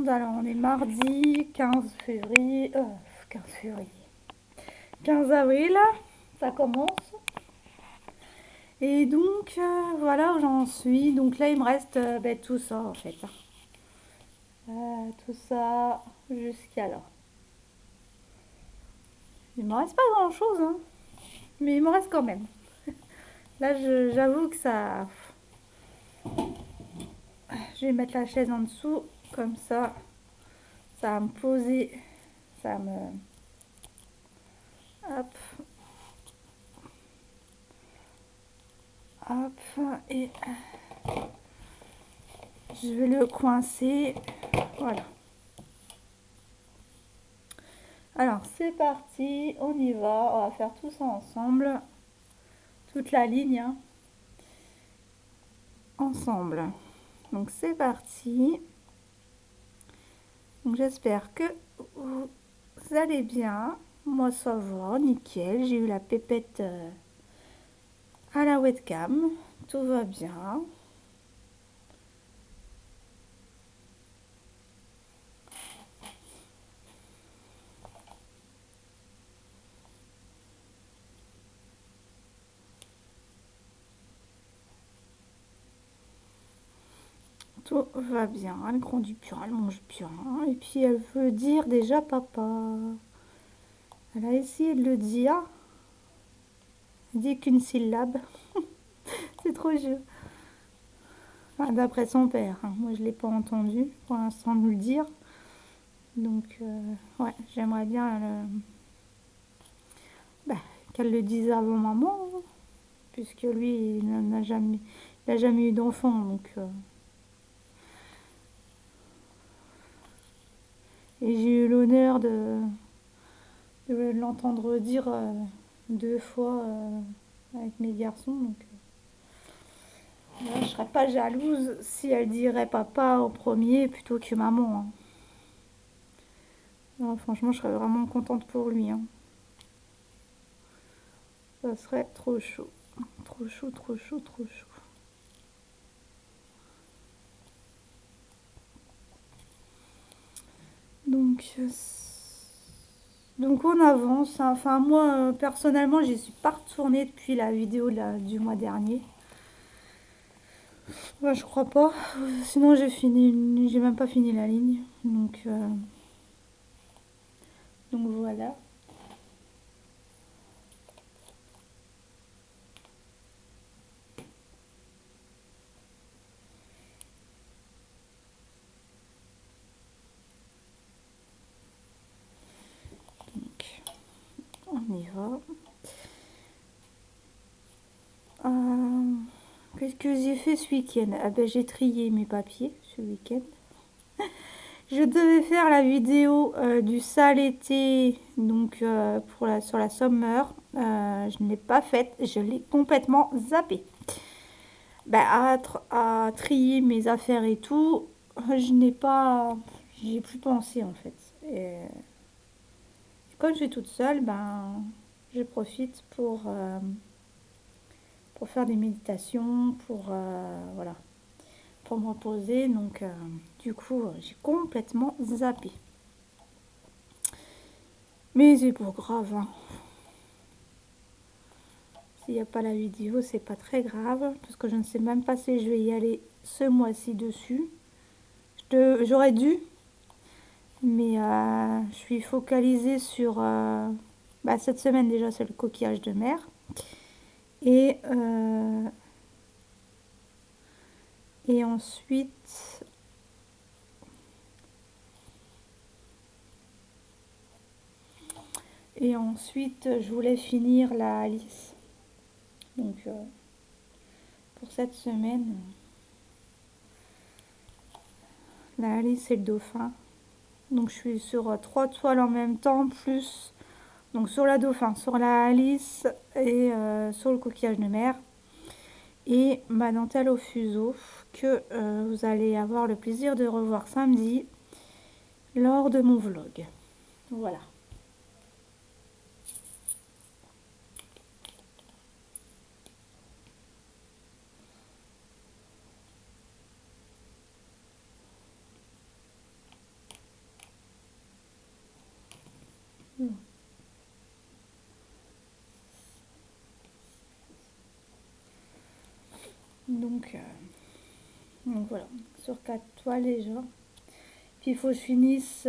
Alors, on est mardi 15 février. 15 février. 15 avril, ça commence. Et donc, voilà où j'en suis. Donc là, il me reste tout ça, en fait. Tout ça jusqu'à là. Il me reste pas grand-chose, hein. Mais il me reste quand même. Là, j'avoue que ça... Je vais mettre la chaise en dessous. Comme ça va me poser. Ça va me... Hop. Hop. Et... Je vais le coincer. Voilà. Alors, c'est parti. On y va. On va faire tout ça ensemble. Toute la ligne. Hein. Ensemble. Donc, c'est parti. Donc, j'espère que vous allez bien. Moi, ça va. Nickel. J'ai eu la pépette à la webcam. Tout va bien. Tout va bien. Elle grandit bien, elle mange bien. Et puis, elle veut dire déjà papa. Elle a essayé de le dire. Elle dit qu'une syllabe. C'est trop jeu. Enfin, d'après son père. Hein. Moi, je ne l'ai pas entendu pour l'instant nous le dire. Donc, ouais, j'aimerais bien qu'elle le dise avant maman. Hein, puisque lui, il n'a jamais eu d'enfant. Donc, et j'ai eu l'honneur de l'entendre dire 2 fois avec mes garçons. Donc, là, je serais pas jalouse si elle dirait papa au premier plutôt que maman. Hein. Non, franchement, je serais vraiment contente pour lui. Hein. Ça serait trop chaud. Trop chaud, trop chaud, trop chaud. Donc on avance. Enfin, moi, personnellement, j'y suis pas retournée depuis la vidéo du mois dernier. Ouais, je crois pas. Sinon, j'ai même pas fini la ligne. Donc voilà. Donc, on y va. Qu'est-ce que j'ai fait ce week-end? Ah ben, j'ai trié mes papiers ce week-end. Je devais faire la vidéo du sale été, donc sur la Summer. Je ne l'ai pas faite, je l'ai complètement zappée. À trier mes affaires et tout, j'y ai plus pensé en fait. Et quand je suis toute seule, je profite pour faire des méditations, voilà, pour me reposer. Donc, du coup, j'ai complètement zappé. Mais c'est pas grave. Hein. S'il n'y a pas la vidéo, c'est pas très grave. Parce que je ne sais même pas si je vais y aller ce mois-ci dessus. J'aurais dû. Mais je suis focalisée sur... cette semaine déjà, c'est le coquillage de mer. Et, et ensuite... Et ensuite, je voulais finir la Alice. Donc, pour cette semaine, la Alice et le dauphin. Donc, je suis sur 3 toiles en même temps, plus donc sur la dauphin, sur la Alice et sur le coquillage de mer. Et ma dentelle au fuseau, que vous allez avoir le plaisir de revoir samedi lors de mon vlog. Voilà. Donc, voilà, sur 4 toiles déjà. Puis il faut que je finisse.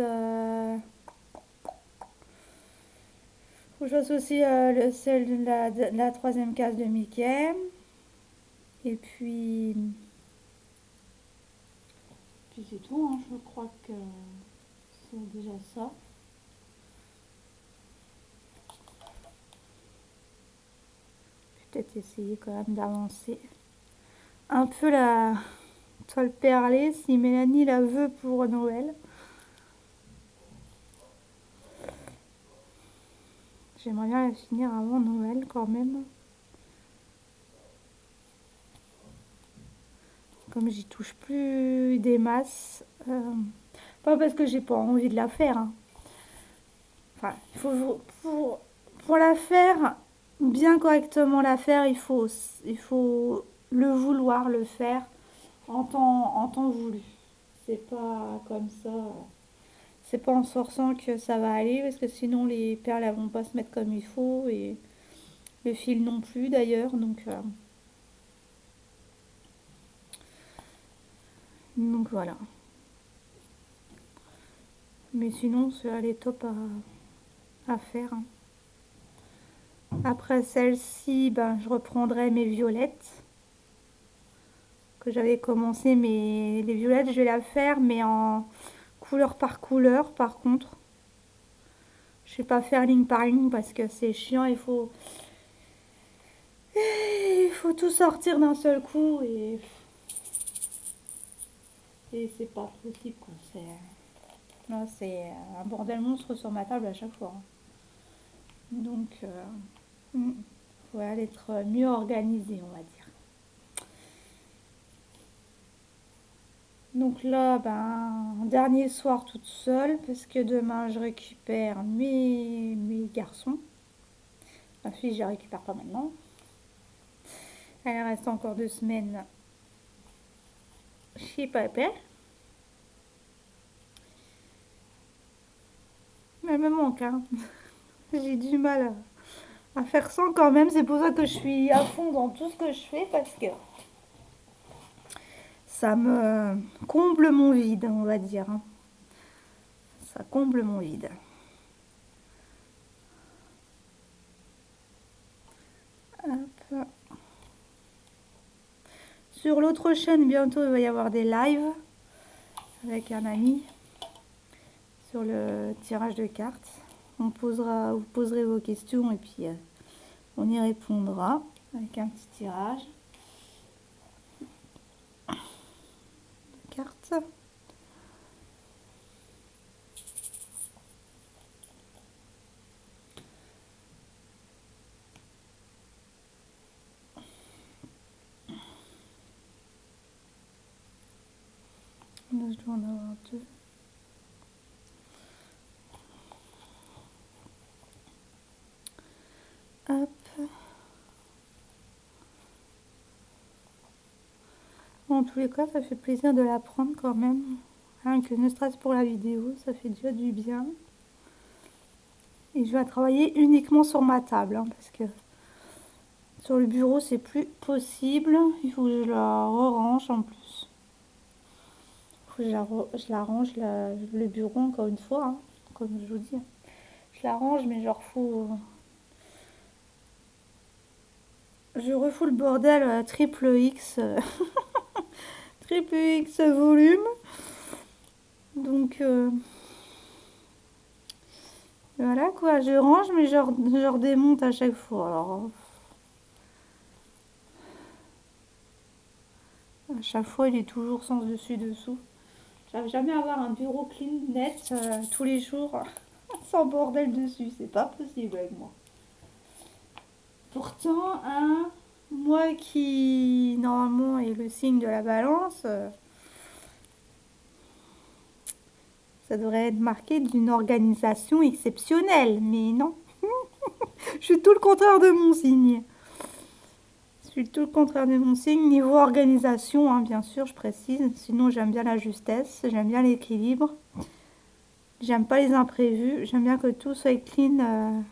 Faut que je fasse aussi celle de la troisième case de Mickey. Et puis c'est tout, hein. Je crois que c'est déjà ça. Peut-être essayer quand même d'avancer un peu la toile perlée si Mélanie la veut pour Noël. J'aimerais bien la finir avant Noël quand même. Comme j'y touche plus des masses. Pas parce que j'ai pas envie de la faire. Hein. Enfin, pour la faire, bien correctement la faire, il faut le vouloir le faire en temps voulu. C'est pas comme ça. C'est pas en se forçant que ça va aller, parce que sinon les perles elles vont pas se mettre comme il faut et le fil non plus d'ailleurs. Donc voilà. Mais sinon, elle est top à faire. Hein. Après celle-ci, ben, je reprendrai mes violettes que j'avais commencé. Mais les violettes, je vais la faire, mais en couleur par couleur. Par contre, je vais pas faire ligne par ligne parce que c'est chiant. Il faut tout sortir d'un seul coup et c'est pas possible. Quoi. C'est un bordel monstre sur ma table à chaque fois. Hein. Donc, faut être mieux organisé, on va dire. Donc là, ben, dernier soir toute seule, parce que demain je récupère mes garçons. Ma fille, je la récupère pas maintenant. Elle reste encore 2 semaines chez papa. Mais elle me manque, hein. J'ai du mal à faire sans quand même. C'est pour ça que je suis à fond dans tout ce que je fais, parce que ça me comble mon vide, on va dire. Hein. Ça comble mon vide. Hop. Sur l'autre chaîne, bientôt, il va y avoir des lives avec un ami sur le tirage de cartes. Vous poserez vos questions et puis on y répondra avec un petit tirage de cartes. Là, je dois en avoir 2. Hop. Bon, en tous les cas, ça fait plaisir de la prendre quand même. Rien que ne stress pour la vidéo, ça fait déjà du bien. Et je vais travailler uniquement sur ma table, hein, parce que sur le bureau, c'est plus possible. Il faut que je la range en plus. Il faut que je la range, le bureau, encore une fois, hein, comme je vous dis. Je la range, mais genre, je refous le bordel triple X. Triple X volume. Donc, voilà quoi, je range, mais je redémonte à chaque fois. Alors, à chaque fois, il est toujours sens dessus-dessous. J'arrive jamais à avoir un bureau clean, net, tous les jours, sans bordel dessus. C'est pas possible avec moi. Pourtant, moi qui, normalement, est le signe de la balance, ça devrait être marqué d'une organisation exceptionnelle. Mais non, je suis tout le contraire de mon signe. Je suis tout le contraire de mon signe. Niveau organisation, hein, bien sûr, je précise. Sinon, j'aime bien la justesse, j'aime bien l'équilibre. J'aime pas les imprévus. J'aime bien que tout soit clean.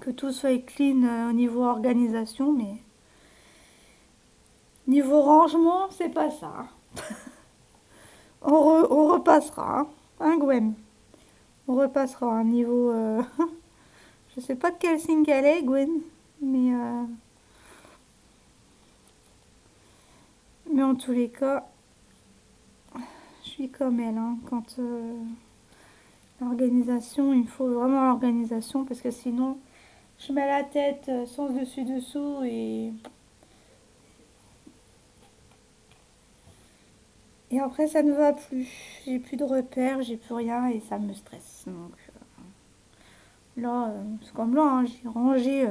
Que tout soit clean au niveau organisation, mais niveau rangement, c'est pas ça. On repassera, hein, Gwen. On repassera un niveau. Je sais pas de quel signe elle est, Gwen, mais mais en tous les cas, je suis comme elle, hein, quand l'organisation, il faut vraiment l'organisation parce que sinon, je mets la tête sans dessus dessous et après ça ne va plus. J'ai plus de repères, j'ai plus rien et ça me stresse. Donc là, c'est comme là, hein, j'ai rangé.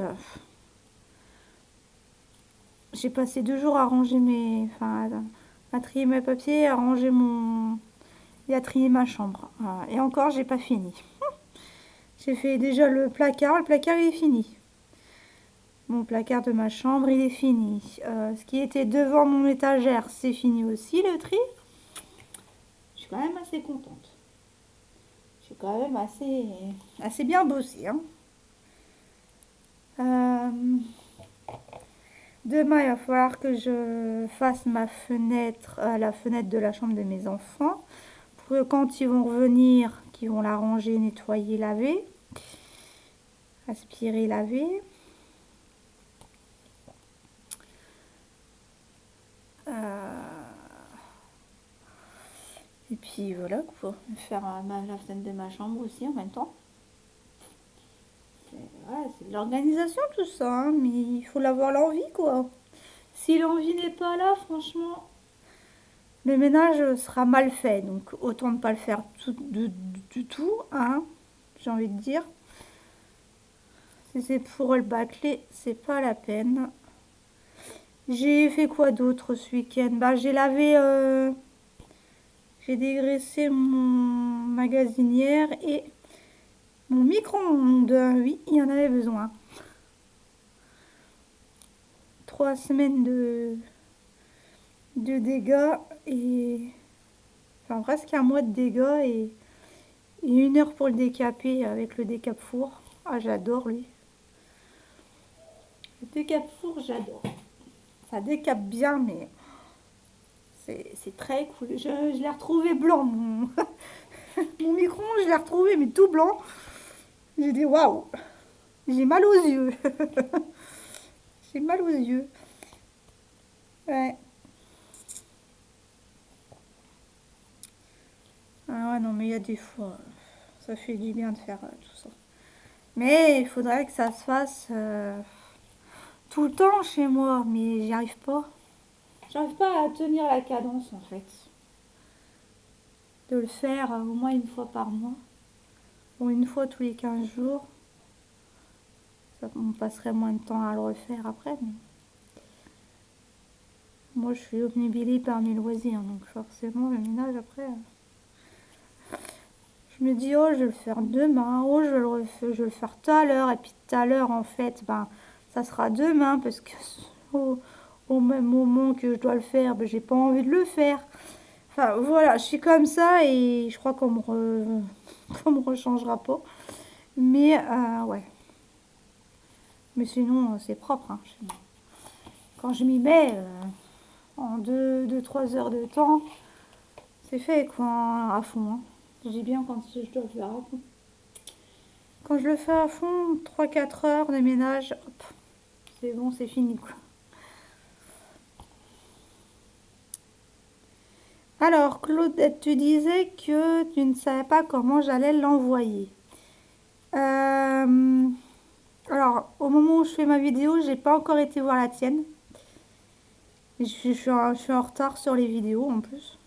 J'ai passé 2 jours à ranger enfin, à trier mes papiers, à ranger et à trier ma chambre. Voilà. Et encore, j'ai pas fini. J'ai fait déjà le placard il est fini. Mon placard de ma chambre, il est fini. Ce qui était devant mon étagère, c'est fini aussi, le tri. Je suis quand même assez contente. J'ai quand même assez bien bossé. Hein. Demain, il va falloir que je fasse ma fenêtre, la fenêtre de la chambre de mes enfants. Pour que quand ils vont revenir, qu'ils vont la ranger, nettoyer, laver. Aspirer, laver. Et puis voilà, quoi. Faire la fenêtre de ma chambre aussi en même temps. Voilà, c'est de l'organisation tout ça, hein, mais il faut l'avoir l'envie, quoi. Si l'envie n'est pas là, franchement, le ménage sera mal fait. Donc autant ne pas le faire du tout, hein, j'ai envie de dire. Si c'est pour le bâcler, c'est pas la peine. J'ai fait quoi d'autre ce week-end? Bah, j'ai dégraissé mon magasinière et mon micro-ondes. Oui, il y en avait besoin. 3 semaines de dégâts et enfin presque un mois de dégâts et 1 heure pour le décaper avec le décap four. Ah, j'adore lui. Le décap four, j'adore. Ça décape bien, mais c'est très cool. Je l'ai retrouvé blanc, mon micro-ondes, je l'ai retrouvé, mais tout blanc. J'ai dit waouh, j'ai mal aux yeux. J'ai mal aux yeux. Ouais. Ah ouais, non, mais il y a des fois, ça fait du bien de faire tout ça. Mais il faudrait que ça se fasse tout le temps chez moi, mais j'y arrive pas. J'arrive pas à tenir la cadence en fait. De le faire au moins 1 fois par mois. Ou 1 fois tous les 15 jours. On passerait moins de temps à le refaire après. Mais moi je suis obnubilée par mes loisirs, donc forcément le ménage après. Je me dis, oh, je vais le faire demain, oh, je vais le faire tout à l'heure. Et puis tout à l'heure, en fait, ben, ça sera demain parce que au même moment que je dois le faire, ben, j'ai pas envie de le faire. Enfin, voilà, je suis comme ça et je crois qu'on me rechangera pas. Mais, ouais. Mais sinon, c'est propre. Hein. Quand je m'y mets, en 2-3 heures de temps, c'est fait, quoi, à fond. Hein. Je dis bien quand je dois le faire à fond. Quand je le fais à fond, 3-4 heures de ménage, hop, c'est bon, c'est fini quoi. Alors, Claudette, tu disais que tu ne savais pas comment j'allais l'envoyer. Alors, au moment où je fais ma vidéo, j'ai pas encore été voir la tienne. Je suis en retard sur les vidéos en plus.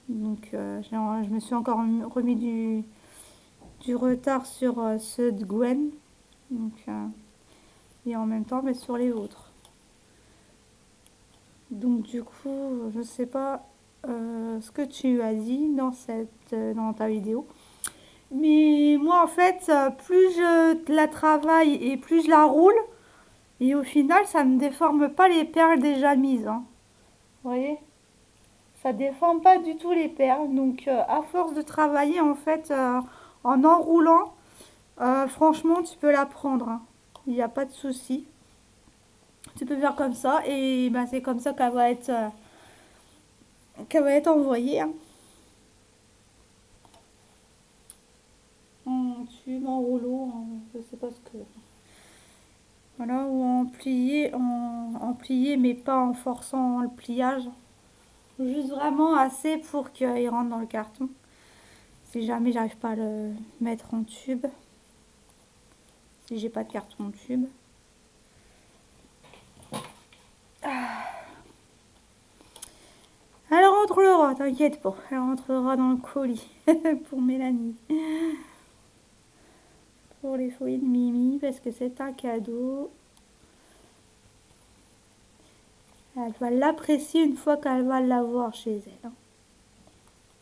Donc, je me suis encore remis du retard sur ceux de Gwen. Donc, et en même temps, mais sur les vôtres. Donc du coup, je ne sais pas ce que tu as dit dans ta vidéo. Mais moi, en fait, plus je la travaille et plus je la roule, et au final, ça ne déforme pas les perles déjà mises. Hein. Vous voyez? ça déforme pas du tout les perles. Donc à force de travailler en fait en enroulant, franchement tu peux la prendre, hein. Il n'y a pas de souci. Tu peux faire comme ça et bah, c'est comme ça qu'elle va être envoyée, hein. En tube, en rouleau, je sais pas ce que. Voilà, ou en plié, mais pas en forçant le pliage. Juste vraiment assez pour qu'il rentre dans le carton. Si jamais j'arrive pas à le mettre en tube. Si j'ai pas de carton tube. Elle rentrera, t'inquiète pas. Elle rentrera dans le colis pour Mélanie. Pour les fruits de Mimi, parce que c'est un cadeau. Elle va l'apprécier une fois qu'elle va l'avoir chez elle, hein.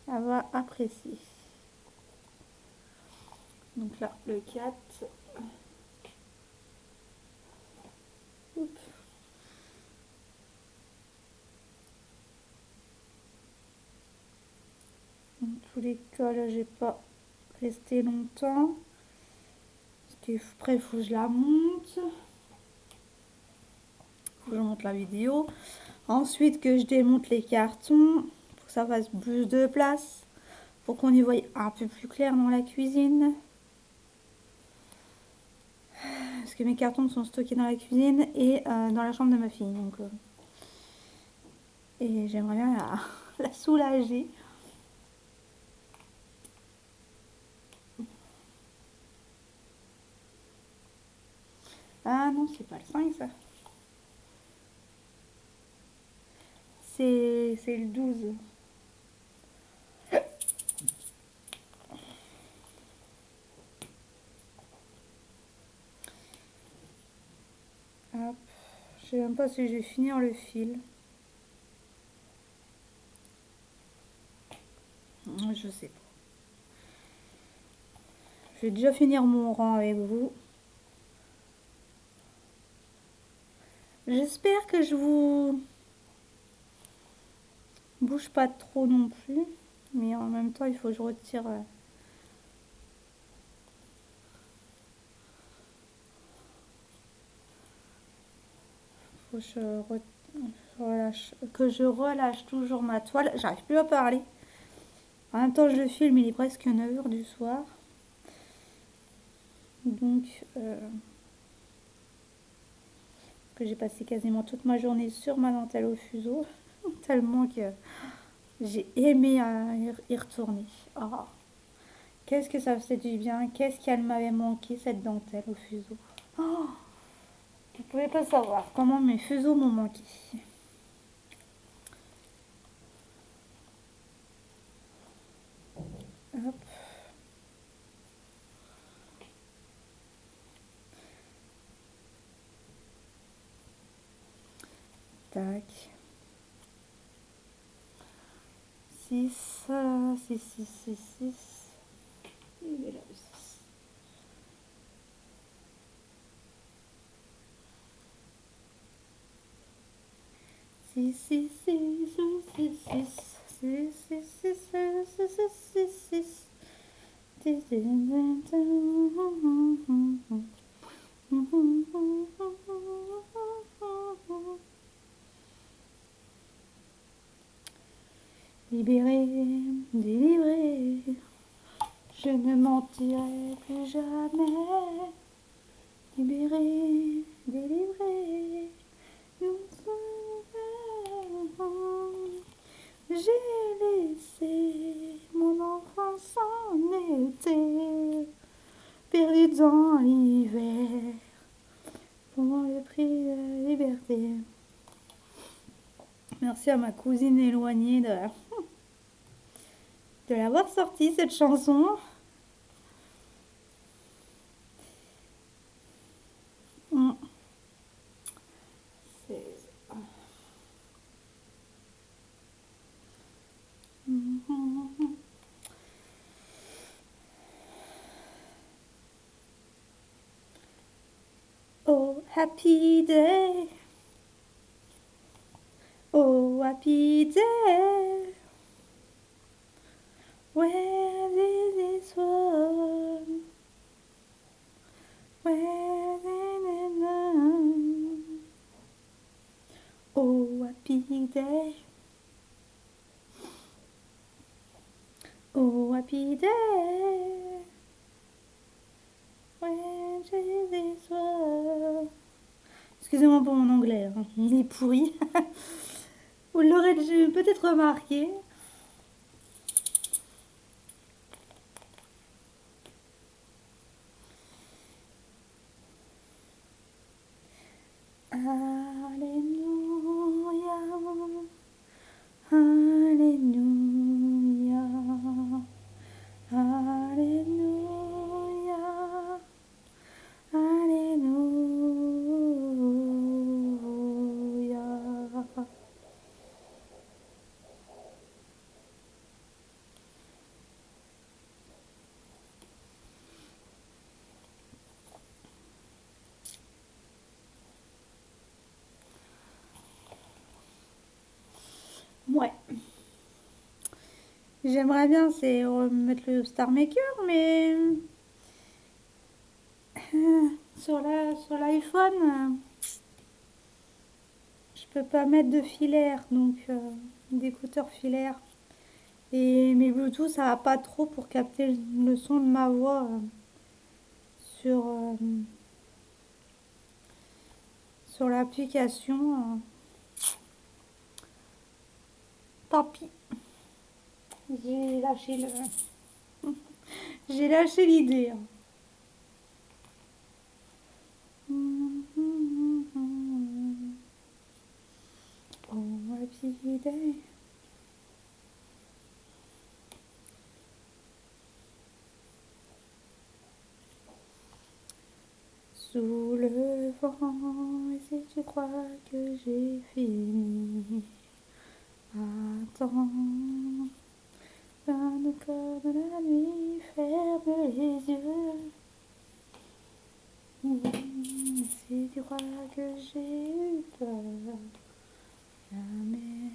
Elle va apprécier. Donc là, le 4. Oups. Dans tous les cas, là, j'ai pas resté longtemps. Parce qu'après, il faut que je la monte. Il faut que je monte la vidéo. Ensuite, que je démonte les cartons. Pour que ça fasse plus de place. Pour qu'on y voie un peu plus clair dans la cuisine. Parce que mes cartons sont stockés dans la cuisine et dans la chambre de ma fille. Donc, et j'aimerais bien la soulager. Ah non, c'est pas le 5 ça. C'est le 12. Hop. Je sais même pas si je vais finir le fil. Je sais pas. Je vais déjà finir mon rang avec vous. J'espère que je vous bouge pas trop non plus. Mais en même temps, il faut que je retire. Faut que je relâche toujours ma toile. J'arrive plus à parler. En même temps, je le filme, il est presque 9h du soir. Donc, que j'ai passé quasiment toute ma journée sur ma dentelle au fuseau. Tellement que j'ai aimé y retourner. Oh, qu'est-ce que ça faisait du bien. Qu'est-ce qu'elle m'avait manqué, cette dentelle au fuseau. Oh, vous ne pouvez pas savoir comment mes fuseaux m'ont manqué. Hop. Tac. 6, 6, 6, 6, 6. Il est là le 6. Six, six, six, six, six, six, six, six, six, libéré, délivré, je ne mentirai plus jamais. Libéré, délivré, nous j'ai laissé mon enfance en été, perdu dans l'hiver, pour le prix de la liberté. Merci à ma cousine éloignée de l'avoir sortie, cette chanson. Oh, happy day. Oh, happy day. Where is this one? Where is it? Oh, happy day. Oh, happy day. When Jesus was... Excusez-moi pour mon anglais, hein. Il est pourri. Vous l'aurez peut-être remarqué. Alléluia. Alléluia. Alléluia. Alléluia. Ouais. J'aimerais bien c'est remettre le Star Maker, mais sur l'iPhone, je peux pas mettre de filaire, donc d'écouteurs filaires. Et mes Bluetooth, ça va pas trop pour capter le son de ma voix sur, sur l'application. Tant pis, j'ai lâché j'ai lâché l'idée. Oh, happy day. Sous le vent, et si tu crois que j'ai fini, attends, donne comme la nuit, ferme les yeux. Si tu crois que j'ai eu peur, jamais,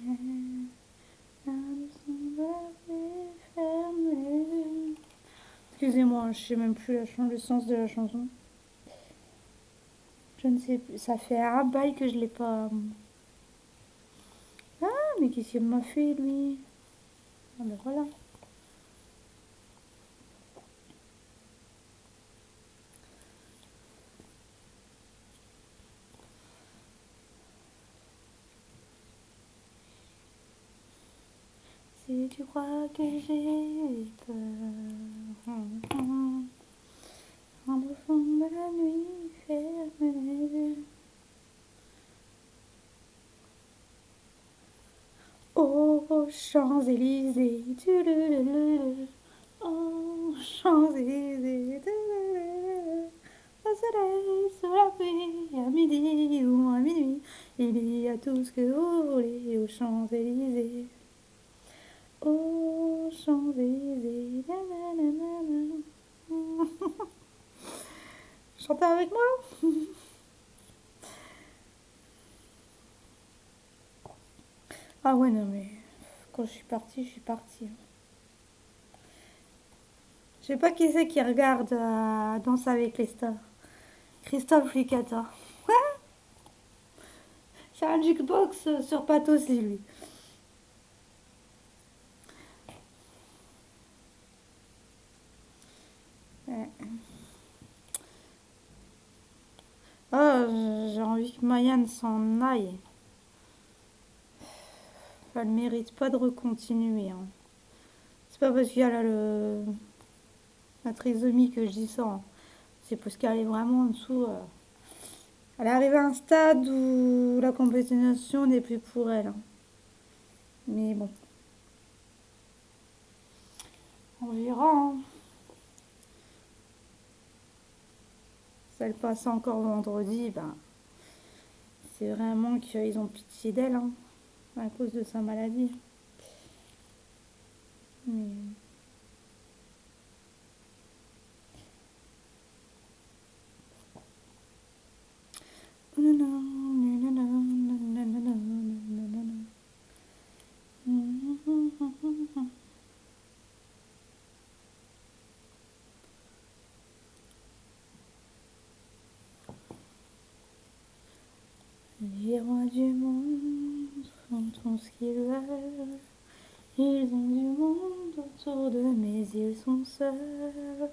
la leçon de la vie, ferme les yeux. Excusez-moi, je sais même plus le sens de la chanson. Je ne sais plus, ça fait un bail que je l'ai pas. Ah, mais qu'est-ce qu'il m'a fait lui? Ah ben voilà. Si tu crois que j'ai peur, en au fond de la nuit, ferme les yeux. Oh, Champs-Élysées, oh, Champs-Élysées, au soleil, sous la pluie, à midi ou à minuit, il y a tout ce que vous voulez aux Champs-Élysées. Aux Champs-Élysées, nanana. Chantez avec moi. Ah ouais, non mais quand je suis partie, je suis partie. Je sais pas qui c'est qui regarde Danse avec les stars. Christophe Licata. C'est un jukebox sur Pathos, lui. Ouais. Oh, j'ai envie que Mayan s'en aille. Elle mérite pas de recontinuer, hein. C'est pas parce qu'il y a là la trisomie que je dis ça, hein. C'est parce qu'elle est vraiment en dessous. Elle est arrivée à un stade où la compétition n'est plus pour elle, hein. Mais bon, on verra, hein. Si elle passe encore vendredi, ben, c'est vraiment qu'ils ont pitié d'elle, hein, à cause de sa maladie. Mais... font ce qu'ils veulent. Ils ont du monde autour d'eux, mais ils sont seuls.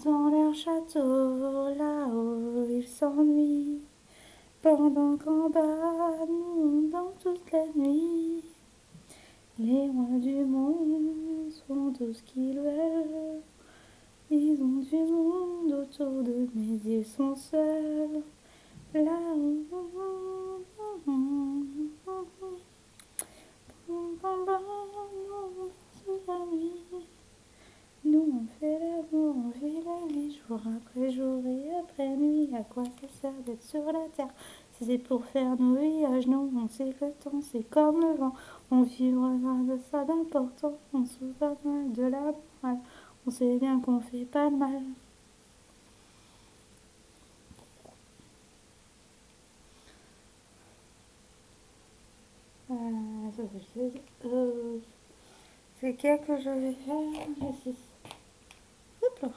Dans leur château, là-haut, ils s'ennuient. Pendant qu'en bas, nous, dans toute la nuit, les rois du monde font tout ce qu'ils veulent. Ils ont du monde autour d'eux, mais ils sont seuls. Là-haut, toute la nuit, nous on fait l'amour, on vit la vie jour après jour et après nuit. À quoi ça sert d'être sur la terre si c'est pour faire nos voyages? Nous on sait que le temps c'est comme le vent, on vivra de ça d'important. On se fout pas mal de la morale, on sait bien qu'on fait pas de mal. C'est quel que je vais faire? Le 6. Hop là.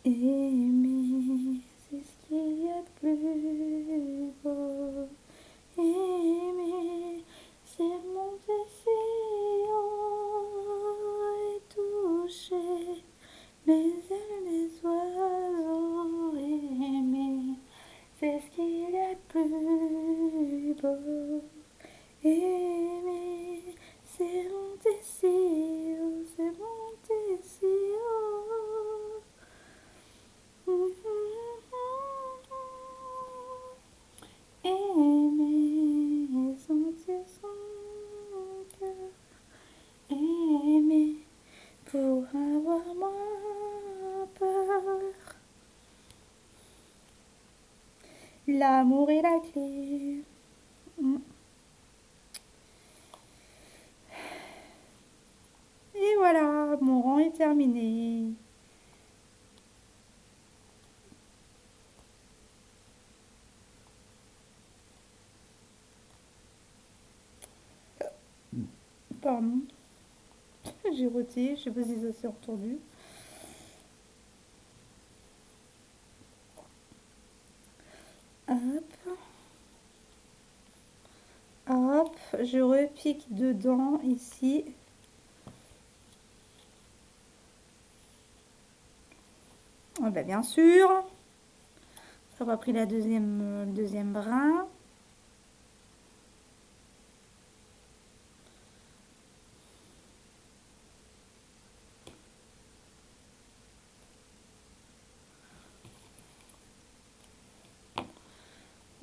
Aimer, c'est ce qu'il y a de plus beau. Aimer, c'est monter si haut et toucher les ailes des oiseaux. Aimer, c'est ce qu'il y a de plus beau. Aimer, c'est monter si haut, c'est monter si haut. Aimer, sentir son cœur. Aimer, pour avoir moins peur. L'amour est la clé. Et voilà, mon rang est terminé. Pardon. J'ai roté, je sais pas si ça s'est entendu. Hop. Hop, je repique dedans ici. Ah ben bien sûr. Ça va pris le deuxième brin.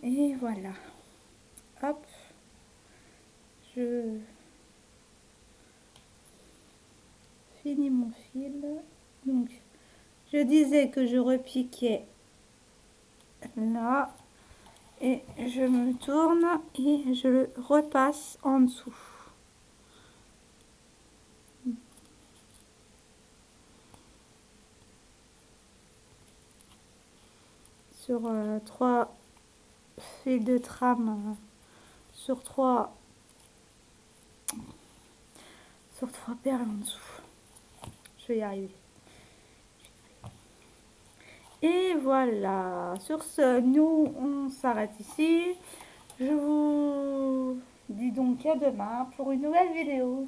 Et voilà. Hop. Je finis mon fil. Donc, je disais que je repiquais là. Et je me tourne et je le repasse en dessous. Sur 3 fils de trame, sur 3 perles en dessous. Je vais y arriver. Et voilà, sur ce, nous on s'arrête ici. Je vous dis donc à demain pour une nouvelle vidéo.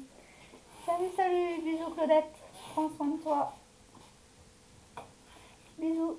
Salut, salut, bisous Claudette, prends soin de toi. Bisous.